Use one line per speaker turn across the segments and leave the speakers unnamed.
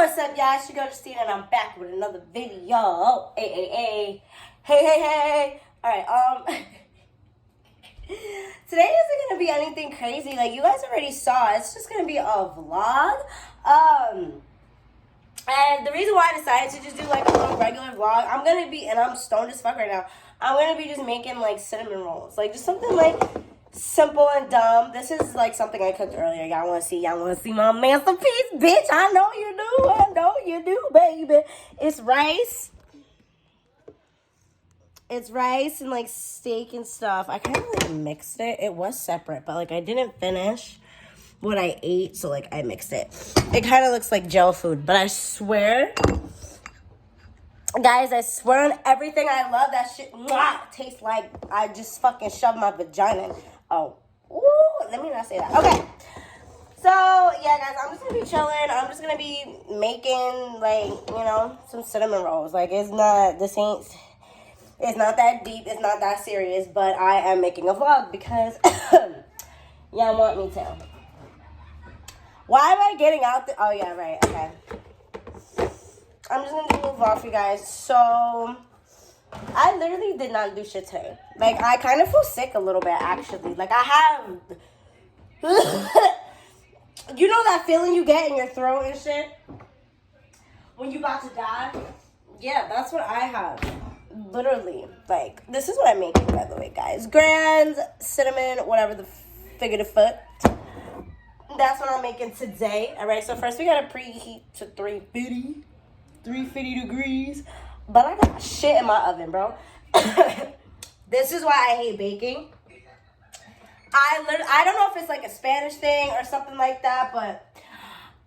What's up, y'all? It's your girl Justina, and I'm back with another video. Hey. Alright, today isn't gonna be anything crazy. Like, you guys already saw. It's just gonna be a vlog. And the reason why I decided to just do like a little regular vlog, and I'm stoned as fuck right now. I'm gonna be just making like cinnamon rolls. Like, just something like simple and dumb. This is like something I cooked earlier. Y'all wanna see my masterpiece, bitch? I know you do, baby. It's rice. It's rice and like steak and stuff. I kind of like mixed it. It was separate, but like I didn't finish what I ate, so like I mixed it. It kind of looks like gel food, but I swear, guys, I swear on everything I love, that shit tastes like I just fucking shoved my vagina in. Oh, ooh, let me not say that. Okay, so yeah, guys, I'm just gonna be chilling. I'm just gonna be making like, you know, some cinnamon rolls. Like, it's not that deep. It's not that serious. But I am making a vlog because y'all want me to. Why am I getting out the... Oh, yeah, right. Okay. I'm just going to do a vlog for you guys. So, I literally did not do shit today. Like, I kind of feel sick a little bit, actually. Like, I have... You know that feeling you get in your throat and shit? When you about to die? Yeah, that's what I have. Literally. Like, this is what I'm making, by the way, guys. Grand, cinnamon, whatever the figure the foot. That's what I'm making today. All right, so first we gotta preheat to 350 degrees. But I got shit in my oven, bro. This is why I hate baking. I don't know if it's like a Spanish thing or something like that, but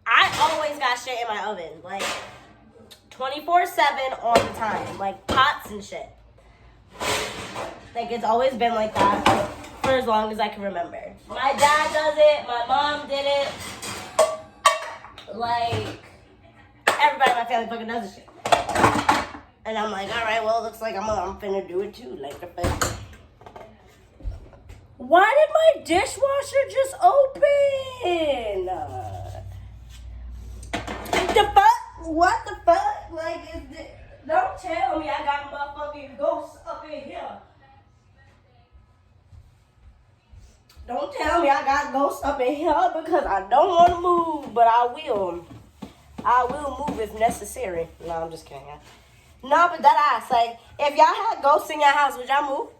I always got shit in my oven, like 24/7 all the time, like pots and shit. Like, it's always been like that for as long as I can remember. My dad does it. My mom did it. Like, everybody in my family fucking does this shit. And I'm like, all right, well, it looks like I'm finna do it too. Like, the fuck. Why did my dishwasher just open? The fuck? What the fuck? Like, don't tell me I got motherfucking ghosts up in here. Don't tell me I got ghosts up in here, because I don't want to move, but I will. I will move if necessary. No, I'm just kidding. No, but that ass, like, if y'all had ghosts in your house, would y'all move?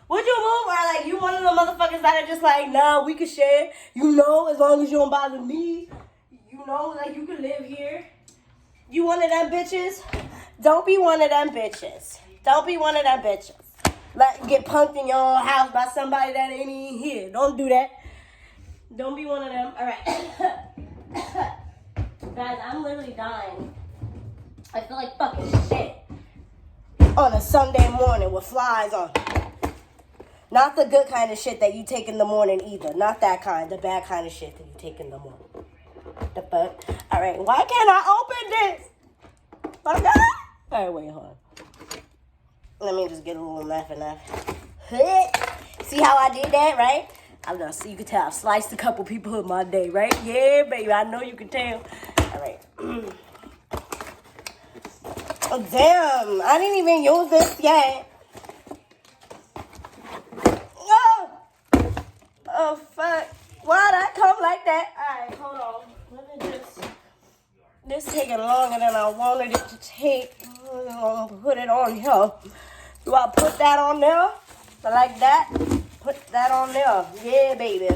Would you move? Or like, you one of the motherfuckers that are just like, nah, we can share. You know, as long as you don't bother me. You know, like, you can live here. You one of them bitches? Don't be one of them bitches. Don't be one of them bitches. Like, get punked in your own house by somebody that ain't even here. Don't do that. Don't be one of them. All right. Guys, I'm literally dying. I feel like fucking shit on a Sunday morning with flies on. Not the good kind of shit that you take in the morning either. Not that kind. The bad kind of shit that you take in the morning. The fuck? All right. Why can't I open this? My God. All right, wait, hold on. Let me just get a little laugh. See how I did that, right? I know, so you can tell I sliced a couple people in my day, right? Yeah, baby, I know you can tell. All right. Oh, damn, I didn't even use this yet. Oh, fuck. Why'd I come like that? All right, hold on. Let me just... This taking longer than I wanted it to take. I'm gonna put it on here. Do I put that on there? Like that? Put that on there. Yeah, baby.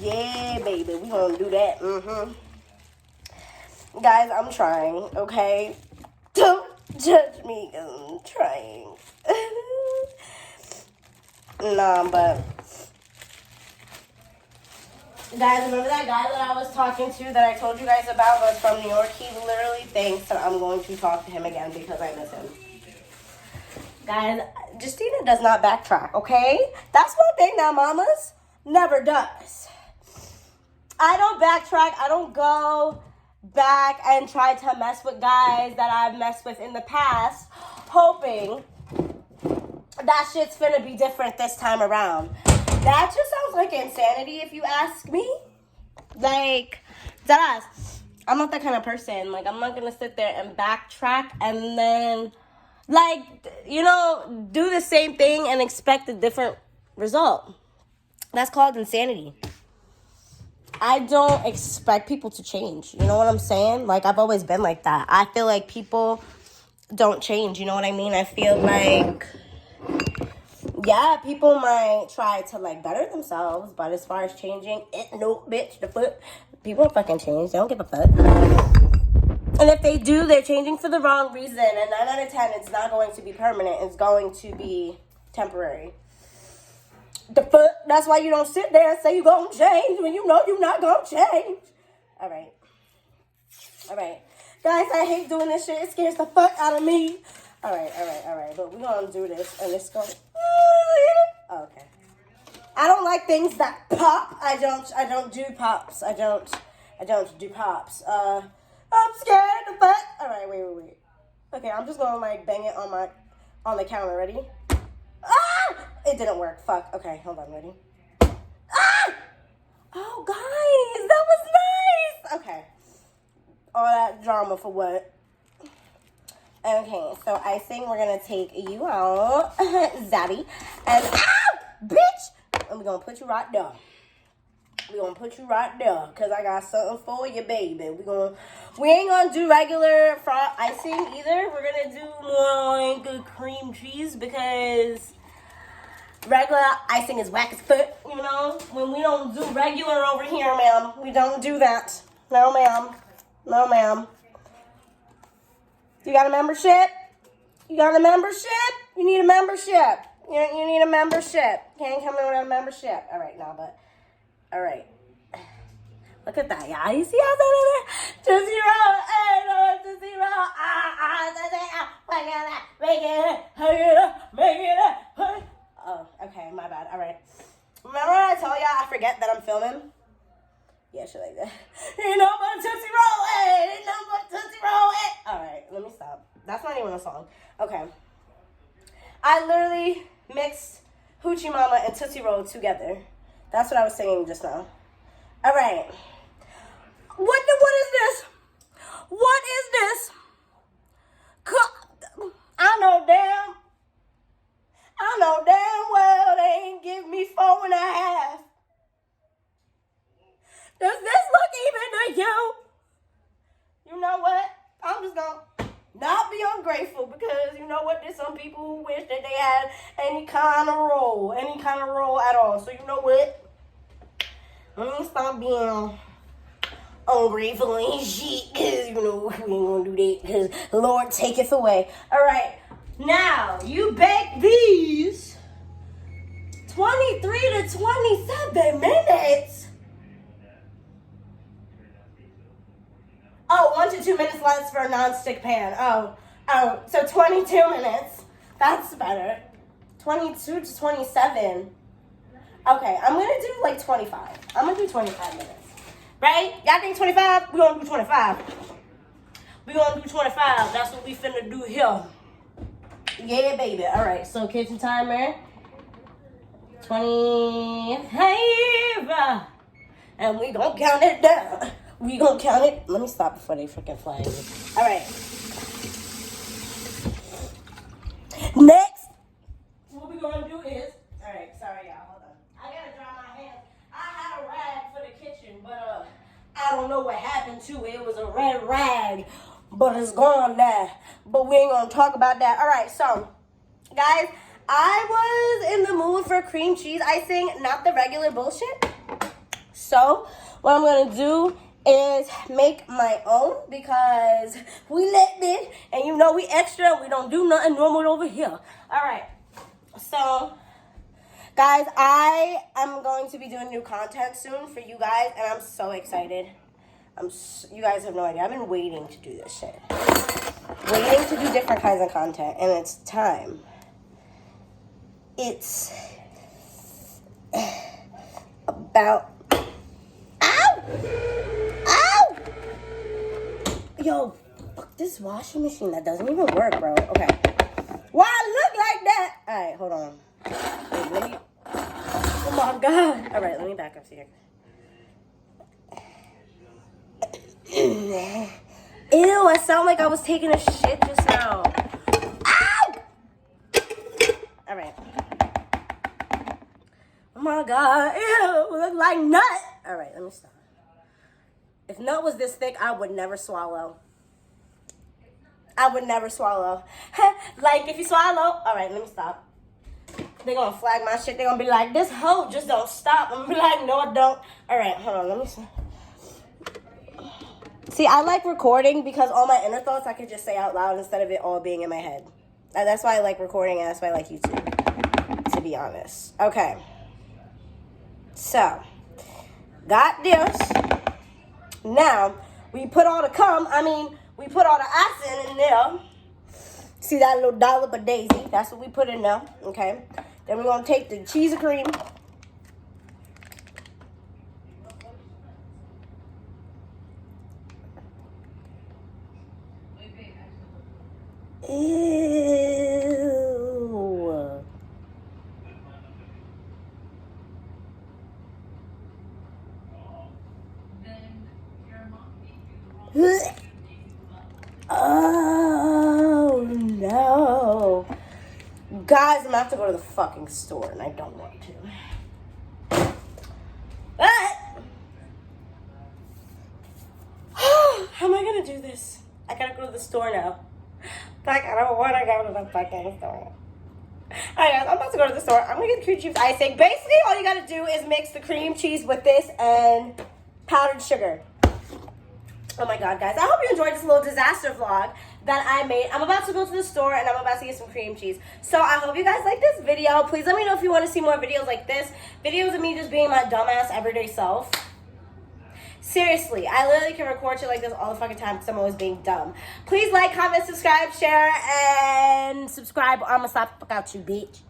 Yeah, baby. We gonna do that. Guys, I'm trying, okay? Don't judge me, because I'm trying. Nah, but... Guys, remember that guy that I was talking to that I told you guys about was from New York? He literally thinks that I'm going to talk to him again because I miss him. Guys, Justina does not backtrack, okay? That's one thing that mamas never does. I don't backtrack. I don't go back and try to mess with guys that I've messed with in the past, hoping that shit's finna be different this time around. That just sounds like insanity if you ask me. Like, deadass. I'm not that kind of person. Like, I'm not gonna sit there and backtrack and then, like, you know, do the same thing and expect a different result. That's called insanity. I don't expect people to change. You know what I'm saying? Like, I've always been like that. I feel like people don't change. You know what I mean? I feel like, yeah, people might try to, like, better themselves, but as far as changing, no, bitch, the foot. People don't fucking change. They don't give a fuck. And if they do, they're changing for the wrong reason. And 9 out of 10, it's not going to be permanent. It's going to be temporary. The fuck? That's why you don't sit there and say you're going to change when you know you're not going to change. All right. Guys, I hate doing this shit. It scares the fuck out of me. All right. But we're going to do this. And it's going... Okay. I don't like things that pop. I don't do pops. I don't do pops. I'm scared the fuck. All right, wait. Okay, I'm just going to, like, bang it on the counter. Ready? Ah! It didn't work. Fuck. Okay, hold on. Ready? Ah! Oh, guys, that was nice. Okay. All that drama for what? Okay, so icing, we're going to take you out, Zaddy, and, ow, bitch, and we're going to put you right there. We're going to put you right there, because I got something for you, baby. We ain't going to do regular icing either. We're going to do more like a cream cheese, because regular icing is whack as fuck, you know? When we don't do regular over here, ma'am, we don't do that. No, ma'am. You got a membership? You need a membership. You need a membership. Can't come in without a membership. All right, now, but... All right. Look at that, y'all. You see how that is? Tootsie Roll. Hey, no, Tootsie Roll. Make it. Oh, okay, my bad. All right. Remember when I told y'all I forget that I'm filming? Yeah, shit like that. Ain't no but Tootsie Roll, hey! Ain't no but Tootsie Roll, hey! Alright, let me stop. That's not even a song. Okay. I literally mixed Hoochie Mama and Tootsie Roll together. That's what I was singing just now. Alright. What is this? What is this? I know damn well they ain't give me 4.5. Does this look even to you? You know what? I'm just gonna not be ungrateful because you know what? There's some people who wish that they had any kind of role at all. So you know what? Let me stop being ungrateful and shit because you know we ain't gonna do that because the Lord taketh away. All right, now you bake these 23 to 27 minutes. Oh, 1 to 2 minutes less for a non-stick pan. Oh, so 22 minutes. That's better. 22 to 27. Okay, I'm going to do like 25. I'm going to do 25 minutes. Right? Y'all think 25? We're going to do 25. We're going to do 25. That's what we finna do here. Yeah, baby. All right, so kitchen timer. 25. And we going to count it down. We gonna count it. Let me stop before they freaking fly me. All right. Next, what we gonna do is, all right. Sorry, y'all. Hold on. I gotta dry my hands. I had a rag for the kitchen, but I don't know what happened to it. It was a red rag, but it's gone now. But we ain't gonna talk about that. All right. So, guys, I was in the mood for cream cheese icing, not the regular bullshit. So, what I'm gonna do is make my own because we lit it and you know we extra. We don't do nothing normal over here. All right. So, guys, I am going to be doing new content soon for you guys, and I'm so excited. You guys have no idea. I've been waiting to do this shit. Waiting to do different kinds of content, and it's time. It's about... Ow! Ow! Yo, fuck this washing machine. That doesn't even work, bro. Okay. Why I look like that? All right, hold on. Wait, let me... Oh, my God. All right, let me back up here. Ew, I sound like I was taking a shit just now. Ow! Alright. Oh my god, ew, look like nut. Alright, let me stop. If nut was this thick, I would never swallow. I would never swallow. Like, if you swallow, alright, let me stop. They're gonna flag my shit. They're gonna be like, this hoe just don't stop. I'm gonna be like, no, I don't. Alright, hold on, let me see. See, I like recording because all my inner thoughts I can just say out loud instead of it all being in my head. And that's why I like recording and that's why I like YouTube, to be honest. Okay. So, got this. Now, we put all the we put all the acid in there. See that little dollop of Daisy? That's what we put in there, okay? Then we're going to take the cheese and cream. Ew. Oh, no. Guys, I'm going to have to go to the fucking store, and I don't want to. But, how am I going to do this? I got to go to the store now. Like, I don't want to go to the fucking store. Alright, guys, I'm about to go to the store. I'm going to get the cream cheese icing. Basically, all you got to do is mix the cream cheese with this and powdered sugar. Oh my god, guys. I hope you enjoyed this little disaster vlog that I made. I'm about to go to the store and I'm about to get some cream cheese. So I hope you guys like this video. Please let me know if you want to see more videos like this. Videos of me just being my dumbass everyday self. Seriously, I literally can record shit like this all the fucking time because I'm always being dumb. Please like, comment, subscribe, share, and subscribe or I'm gonna slap the fuck out you, bitch.